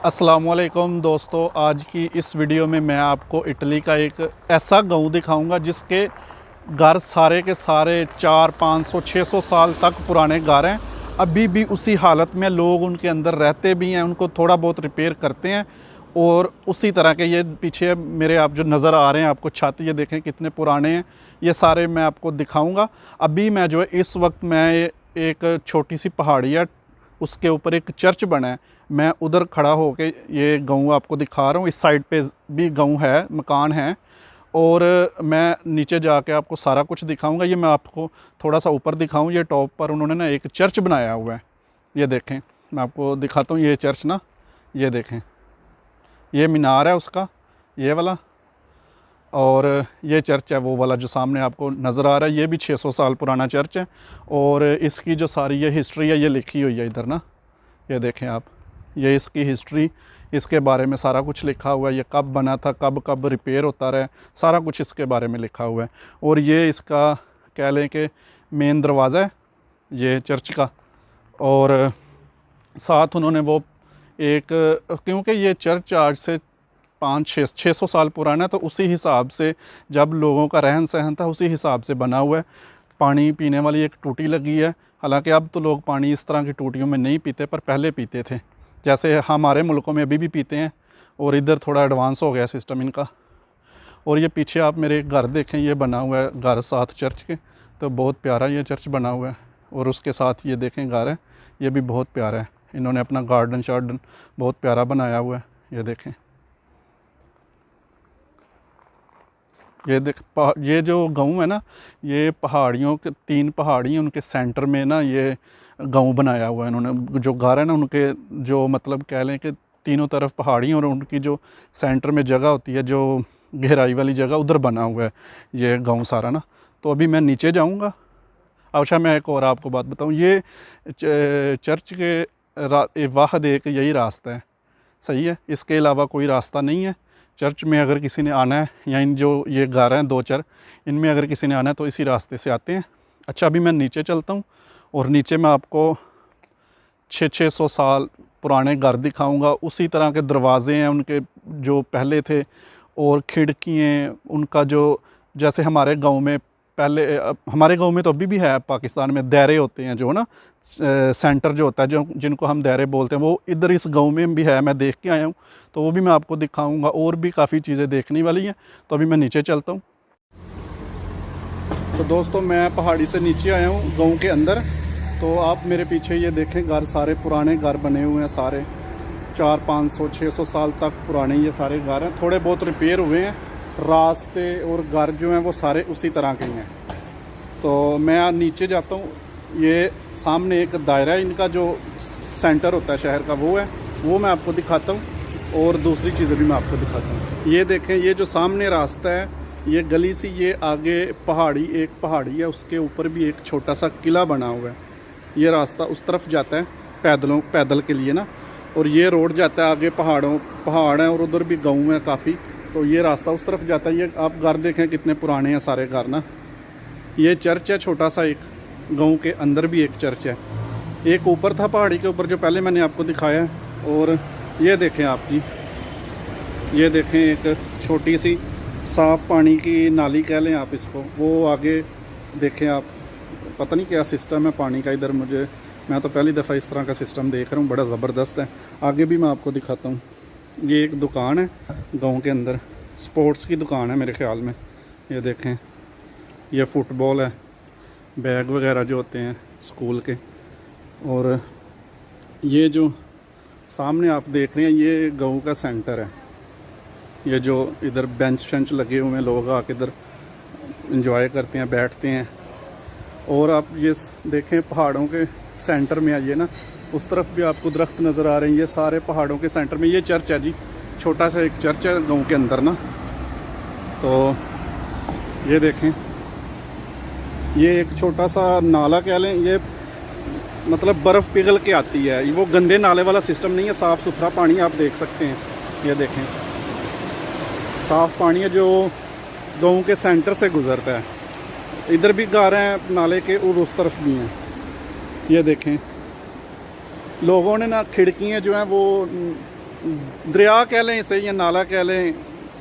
अस्सलामुअलैकुम दोस्तों, आज की इस वीडियो में मैं आपको इटली का एक ऐसा गांव दिखाऊंगा जिसके घर सारे के सारे 400-500-600 साल तक पुराने घर हैं। अभी भी उसी हालत में लोग उनके अंदर रहते भी हैं, उनको थोड़ा बहुत रिपेयर करते हैं और उसी तरह के ये पीछे मेरे आप जो नज़र आ रहे हैं आपको छत, ये देखें कितने पुराने हैं। ये सारे मैं आपको दिखाऊँगा। अभी मैं जो है इस वक्त मैं एक छोटी सी पहाड़ी है, उसके ऊपर एक चर्च बना है। मैं उधर खड़ा होके ये गाँव आपको दिखा रहा हूँ। इस साइड पे भी गाँव है, मकान है, और मैं नीचे जाके आपको सारा कुछ दिखाऊंगा। ये मैं आपको थोड़ा सा ऊपर दिखाऊं। ये टॉप पर उन्होंने ना एक चर्च बनाया हुआ है, ये देखें। मैं आपको दिखाता हूँ ये चर्च ना, ये देखें, ये मीनार है उसका, ये वाला, और ये चर्च है वो वाला जो सामने आपको नज़र आ रहा है। ये भी 600 साल पुराना चर्च है और इसकी जो सारी ये हिस्ट्री है ये लिखी हुई है इधर ना, ये देखें आप। ये इसकी हिस्ट्री, इसके बारे में सारा कुछ लिखा हुआ है। ये कब बना था, कब कब रिपेयर होता रहा, सारा कुछ इसके बारे में लिखा हुआ है। और ये इसका कह लें कि मेन दरवाज़ा है ये चर्च का। और साथ उन्होंने वो एक, क्योंकि ये चर्च आज से 500-600 साल पुराना है, तो उसी हिसाब से जब लोगों का रहन सहन था उसी हिसाब से बना हुआ है। पानी पीने वाली एक टूटी लगी है। हालांकि अब तो लोग पानी इस तरह की टूटियों में नहीं पीते, पर पहले पीते थे, जैसे हमारे मुल्कों में अभी भी पीते हैं। और इधर थोड़ा एडवांस हो गया सिस्टम इनका। और ये पीछे आप मेरे घर देखें, ये बना हुआ है घर साथ चर्च के, तो बहुत प्यारा ये चर्च बना हुआ है। और उसके साथ ये देखें घर है, ये भी बहुत प्यारा है। इन्होंने अपना गार्डन शार्डन बहुत प्यारा बनाया हुआ है, ये देखें। ये जो गाँव है ना, ये पहाड़ियों के 3 पहाड़ी हैं, उनके सेंटर में ना ये गाँव बनाया हुआ है इन्होंने। जो घर है ना उनके, जो मतलब कह लें कि तीनों तरफ पहाड़ी हैं और उनकी जो सेंटर में जगह होती है, जो गहराई वाली जगह, उधर बना हुआ है ये गाँव सारा ना। तो अभी मैं नीचे जाऊँगा। अच्छा, मैं एक और आपको बात बताऊँ, ये चर्च के वाहद एक यही रास्ता है, सही है, इसके अलावा कोई रास्ता नहीं है। चर्च में अगर किसी ने आना है, या इन जो ये घर हैं 2-4, इनमें अगर किसी ने आना है तो इसी रास्ते से आते हैं। अच्छा, अभी मैं नीचे चलता हूँ और नीचे मैं आपको 600 साल पुराने घर दिखाऊंगा। उसी तरह के दरवाज़े हैं उनके जो पहले थे, और खिड़कियाँ उनका जो, जैसे हमारे गांव में पहले, हमारे गांव में तो अभी भी है, पाकिस्तान में दायरे होते हैं जो ना, सेंटर जो होता है, जो जिनको हम दायरे बोलते हैं, वो इधर इस गांव में भी है। मैं देख के आया हूँ, तो वो भी मैं आपको दिखाऊंगा। और भी काफ़ी चीज़ें देखने वाली हैं। तो अभी मैं नीचे चलता हूँ। तो दोस्तों, मैं पहाड़ी से नीचे आया हूँ गाँव के अंदर। तो आप मेरे पीछे ये देखें, घर सारे पुराने घर बने हुए हैं, सारे 400-500-600 साल तक पुराने ये सारे घर हैं। थोड़े बहुत रिपेयर हुए हैं, रास्ते और घर जो हैं वो सारे उसी तरह के हैं। तो मैं नीचे जाता हूँ। ये सामने एक दायरा है, इनका जो सेंटर होता है शहर का, वो है, वो मैं आपको दिखाता हूँ। और दूसरी चीज़ें भी मैं आपको दिखाता हूँ। ये देखें, ये जो सामने रास्ता है, ये गली सी, ये आगे पहाड़ी, एक पहाड़ी है, उसके ऊपर भी एक छोटा सा किला बना हुआ है। ये रास्ता उस तरफ जाता है पैदल के लिए ना, और ये रोड जाता है आगे, पहाड़ हैं, और उधर भी गाँव है काफ़ी। तो ये रास्ता उस तरफ जाता है। ये आप घर देखें कितने पुराने हैं सारे घर ना। ये चर्च है छोटा सा, एक गांव के अंदर भी एक चर्च है। एक ऊपर था पहाड़ी के ऊपर, जो पहले मैंने आपको दिखाया। और ये देखें आप जी, ये देखें एक छोटी सी साफ़ पानी की नाली कह लें आप इसको, वो आगे देखें आप। पता नहीं क्या सिस्टम है पानी का इधर, मैं तो पहली दफ़ा इस तरह का सिस्टम देख रहा हूँ, बड़ा ज़बरदस्त है। आगे भी मैं आपको दिखाता हूँ। ये एक दुकान है गांव के अंदर, स्पोर्ट्स की दुकान है मेरे ख्याल में। ये देखें, ये फुटबॉल है, बैग वगैरह जो होते हैं स्कूल के। और ये जो सामने आप देख रहे हैं, ये गांव का सेंटर है। ये जो इधर बेंच लगे हुए हैं, लोग आके इधर एंजॉय करते हैं, बैठते हैं। और आप ये देखें, पहाड़ों के सेंटर में आइए ना, उस तरफ भी आपको दरख्त नज़र आ रहे हैं। ये सारे पहाड़ों के सेंटर में ये चर्च है जी, छोटा सा एक चर्च है गांव के अंदर ना। तो ये देखें, ये एक छोटा सा नाला कह लें, ये मतलब बर्फ़ पिघल के आती है। वो गंदे नाले वाला सिस्टम नहीं है, साफ़ सुथरा पानी आप देख सकते हैं। ये देखें, साफ़ पानी है जो गांव के सेंटर से गुज़रता है। इधर भी घर हैं नाले के, और उस तरफ भी हैं। ये देखें, लोगों ने ना खिड़कियाँ जो हैं वो दरिया कह लें इसे या नाला कह लें,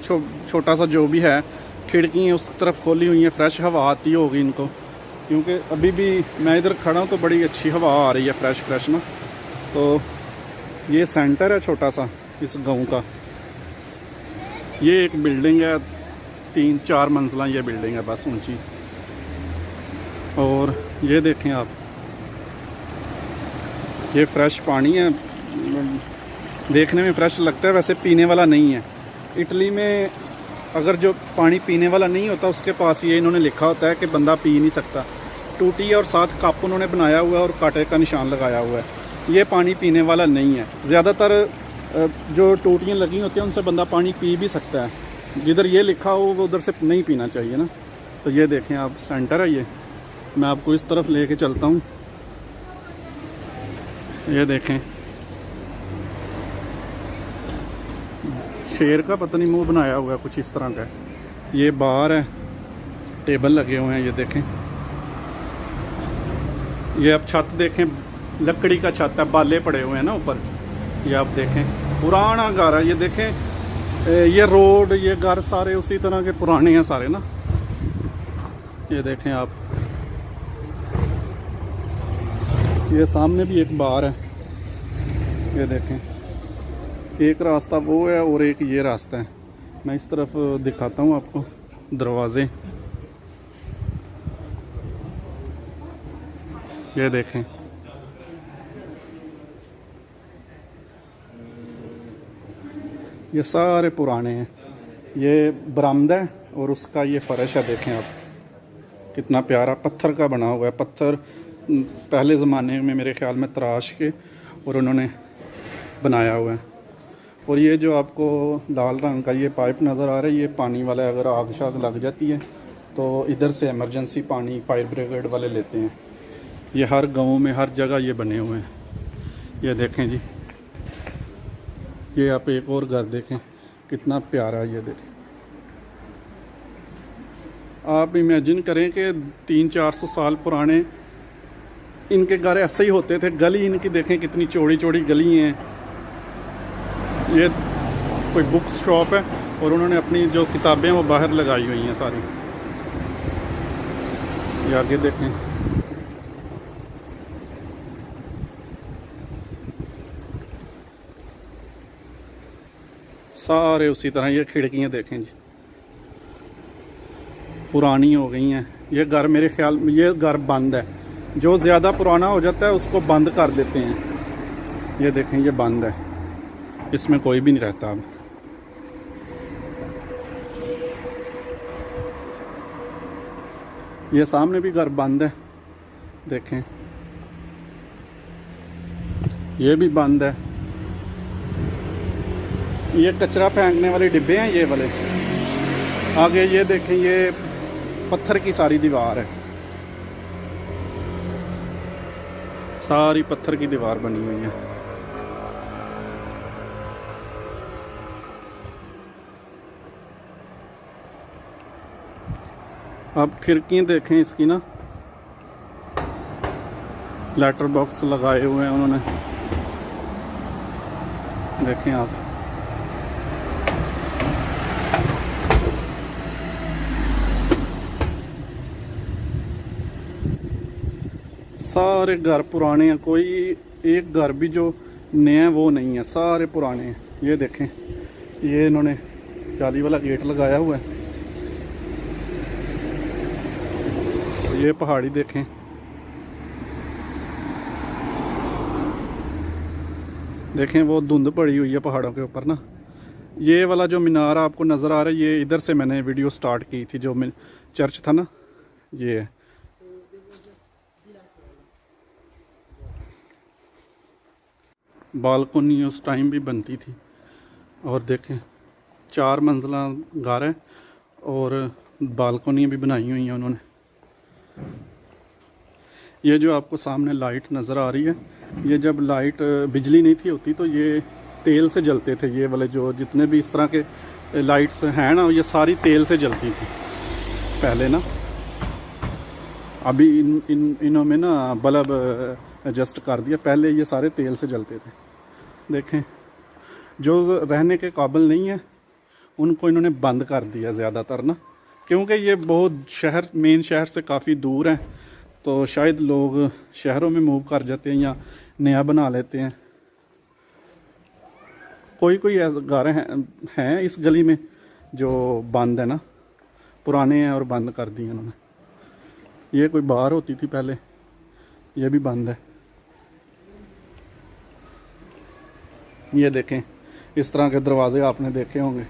छोटा सा जो भी है, खिड़की उस तरफ खोली हुई हैं, फ्रेश हवा आती होगी इनको, क्योंकि अभी भी मैं इधर खड़ा हूँ तो बड़ी अच्छी हवा आ रही है, फ्रेश ना। तो ये सेंटर है छोटा सा इस गांव का। ये एक बिल्डिंग है, 3-4 मंजिला ये बिल्डिंग है बस ऊंची। और ये देखें आप, ये फ्रेश पानी है, देखने में फ्रेश लगता है, वैसे पीने वाला नहीं है। इटली में अगर जो पानी पीने वाला नहीं होता उसके पास ये इन्होंने लिखा होता है कि बंदा पी नहीं सकता। टूटी है और साथ कप उन्होंने बनाया हुआ है और कांटे का निशान लगाया हुआ है। ये पानी पीने वाला नहीं है। ज़्यादातर जो टूटियाँ लगी होती हैं उनसे बंदा पानी पी भी सकता है, जिधर ये लिखा हो वो उधर से नहीं पीना चाहिए ना। तो ये देखें आप, सेंटर है ये। मैं आपको इस तरफ लेके चलता हूँ। ये देखें, शेर का पता नहीं मुंह बनाया हुआ है कुछ इस तरह का। ये बाहर है, टेबल लगे हुए हैं, ये देखें। ये अब छत देखें, लकड़ी का छत है, बाले पड़े हुए हैं ना ऊपर। ये आप देखें, पुराना घर है। ये देखें, ये रोड, ये घर सारे उसी तरह के पुराने हैं सारे ना। ये देखें आप, ये सामने भी एक बार है। ये देखें, एक रास्ता वो है और एक ये रास्ता है। मैं इस तरफ दिखाता हूँ आपको दरवाजे। ये देखें, ये सारे पुराने हैं। ये बरामदा है और उसका ये फर्श है, देखें आप कितना प्यारा पत्थर का बना हुआ है। पत्थर पहले ज़माने में मेरे ख्याल में तराश के और उन्होंने बनाया हुआ है। और ये जो आपको लाल रंग का ये पाइप नज़र आ रहा है, ये पानी वाला है। अगर आग शाग लग जाती है तो इधर से इमरजेंसी पानी फायर ब्रिगेड वाले लेते हैं। ये हर गांव में हर जगह ये बने हुए हैं। ये देखें जी, ये आप एक और घर देखें कितना प्यारा है। ये देखें, आप इमेजिन करें कि 300-400 साल पुराने इनके घर ऐसे ही होते थे। गली इनकी देखें कितनी चौड़ी चौड़ी गली हैं। ये कोई बुक शॉप है और उन्होंने अपनी जो किताबें वो बाहर लगाई हुई हैं सारी। ये आगे देखें, सारे उसी तरह। ये खिड़कियाँ देखें जी, पुरानी हो गई हैं। ये घर मेरे ख्याल में ये घर बंद है। जो ज़्यादा पुराना हो जाता है उसको बंद कर देते हैं। ये देखें, ये बंद है, इसमें कोई भी नहीं रहता अब। ये सामने भी घर बंद है, देखें, ये भी बंद है। ये कचरा फेंकने वाले डिब्बे हैं ये वाले। आगे ये देखें, ये पत्थर की सारी दीवार है, सारी पत्थर की दीवार बनी हुई है। अब खिड़कियाँ देखें इसकी ना, लेटर बॉक्स लगाए हुए हैं उन्होंने, देखें आप। सारे घर पुराने हैं, कोई एक घर भी जो नया वो नहीं है, सारे पुराने हैं। ये देखें, ये इन्होंने जाली वाला गेट लगाया हुआ है। ये पहाड़ी देखें, देखें वो धुंध पड़ी हुई है पहाड़ों के ऊपर ना। ये वाला जो मीनार आपको नज़र आ रहा है, ये इधर से मैंने वीडियो स्टार्ट की थी, जो चर्च था ना, ये है। बालकोनी उस टाइम भी बनती थी। और देखें, 4 मंजिला घर है और बालकोनी भी बनाई हुई हैं उन्होंने। ये जो आपको सामने लाइट नज़र आ रही है, ये जब लाइट बिजली नहीं थी होती तो ये तेल से जलते थे। ये वाले जो जितने भी इस तरह के लाइट्स हैं ना, ये सारी तेल से जलती थी पहले ना। अभी इन्होंने ना बल्ब एडजस्ट कर दिया, पहले ये सारे तेल से जलते थे। देखें, जो रहने के काबिल नहीं है उनको इन्होंने बंद कर दिया ज़्यादातर ना, क्योंकि ये बहुत शहर मेन शहर से काफ़ी दूर हैं, तो शायद लोग शहरों में मूव कर जाते हैं या नया बना लेते हैं। कोई कोई ऐसे घर हैं इस गली में जो बंद है ना, पुराने हैं और बंद कर दिए इन्होंने। ये कोई बाहर होती थी पहले, ये भी बंद है। ये देखें, इस तरह के दरवाजे आपने देखे होंगे।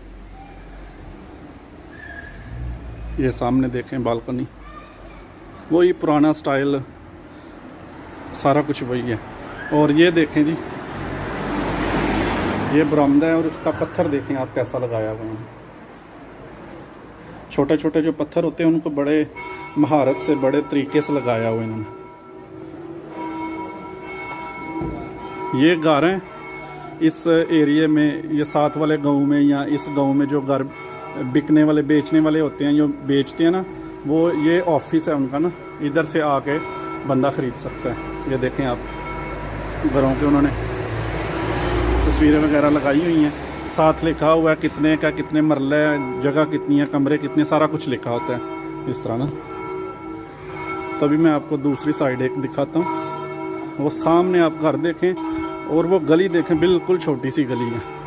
ये सामने देखें बालकनी, वही पुराना स्टाइल, सारा कुछ वही है। और ये देखें जी, ये बरामदा है और इसका पत्थर देखें आप कैसा लगाया हुआ है। छोटे छोटे जो पत्थर होते हैं उनको बड़े महारत से, बड़े तरीके से लगाया हुआ इन्होंने। ये घर हैं इस एरिया में, ये साथ वाले गांव में या इस गांव में जो घर बिकने वाले, बेचने वाले होते हैं, जो बेचते हैं ना, वो ये ऑफिस है उनका ना, इधर से आके बंदा ख़रीद सकता है। ये देखें आप, घरों के उन्होंने तस्वीरें वगैरह लगाई हुई हैं, साथ लिखा हुआ है कितने का, कितने मरले, जगह कितनी है, कमरे कितने, सारा कुछ लिखा होता है इस तरह ना। तभी मैं आपको दूसरी साइड एक दिखाता हूँ। वो सामने आप घर देखें और वो गली देखें, बिल्कुल छोटी सी गली है।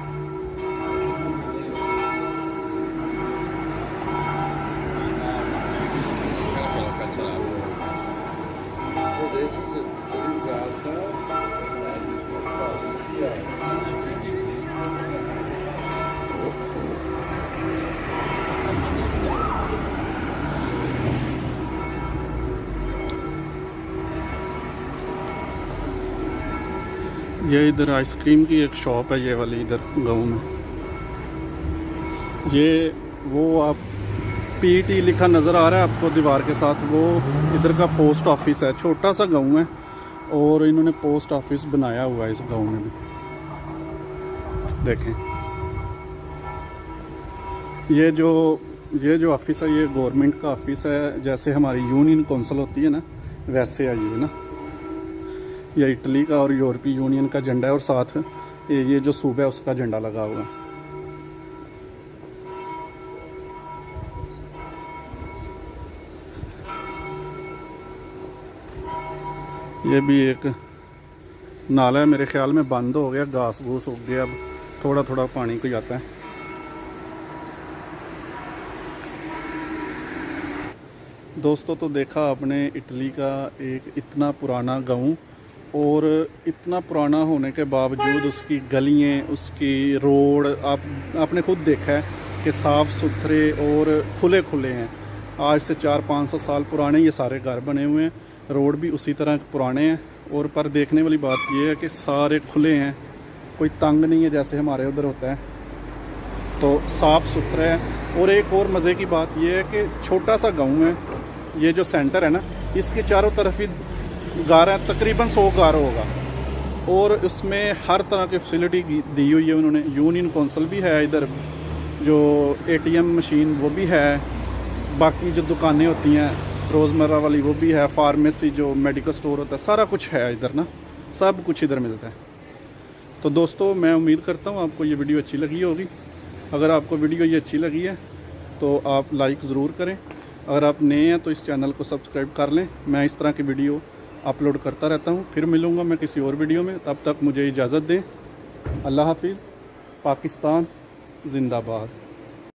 ये इधर आइसक्रीम की एक शॉप है, ये वाली इधर गांव में। ये वो आप पीटी लिखा नज़र आ रहा है आपको दीवार के साथ, वो इधर का पोस्ट ऑफिस है। छोटा सा गांव है और इन्होंने पोस्ट ऑफिस बनाया हुआ है इस गांव में भी। देखें, ये जो ऑफिस है ये गवर्नमेंट का ऑफिस है, जैसे हमारी यूनियन कौंसिल होती है ना, वैसे है ये ना। ये इटली का और यूरोपीय यूनियन का झंडा है और साथ ये जो सूबा है उसका झंडा लगा हुआ है। ये भी एक नाला है, मेरे ख्याल में बंद हो गया, घास घूस उग गया, अब थोड़ा थोड़ा पानी को जाता है। दोस्तों, तो देखा आपने इटली का एक इतना पुराना गांव, और इतना पुराना होने के बावजूद उसकी गलियाँ, उसकी रोड आपने खुद देखा है कि साफ़ सुथरे और खुले खुले हैं। आज से 400-500 साल पुराने ये सारे घर बने हुए हैं, रोड भी उसी तरह पुराने हैं। और पर देखने वाली बात ये है कि सारे खुले हैं, कोई तंग नहीं है जैसे हमारे उधर होता है, तो साफ़ सुथरा है। और एक और मज़े की बात ये है कि छोटा सा गाँव है, ये जो सेंटर है ना, इसके चारों तरफ ही घर है, तकरीबन 100 घर होगा, और उसमें हर तरह की फैसिलिटी दी हुई है उन्होंने। यूनियन कौंसिल भी है इधर, जो ATM मशीन वो भी है, बाकी जो दुकानें होती हैं रोज़मर्रा वाली वो भी है, फार्मेसी जो मेडिकल स्टोर होता है, सारा कुछ है इधर ना, सब कुछ इधर मिलता है। तो दोस्तों, मैं उम्मीद करता हूँ आपको ये वीडियो अच्छी लगी होगी। अगर आपको वीडियो ये अच्छी लगी है तो आप लाइक ज़रूर करें। अगर आप नए हैं तो इस चैनल को सब्सक्राइब कर लें। मैं इस तरह की वीडियो अपलोड करता रहता हूँ। फिर मिलूँगा मैं किसी और वीडियो में, तब तक मुझे इजाज़त दें। अल्लाह हाफिज़। पाकिस्तान जिंदाबाद।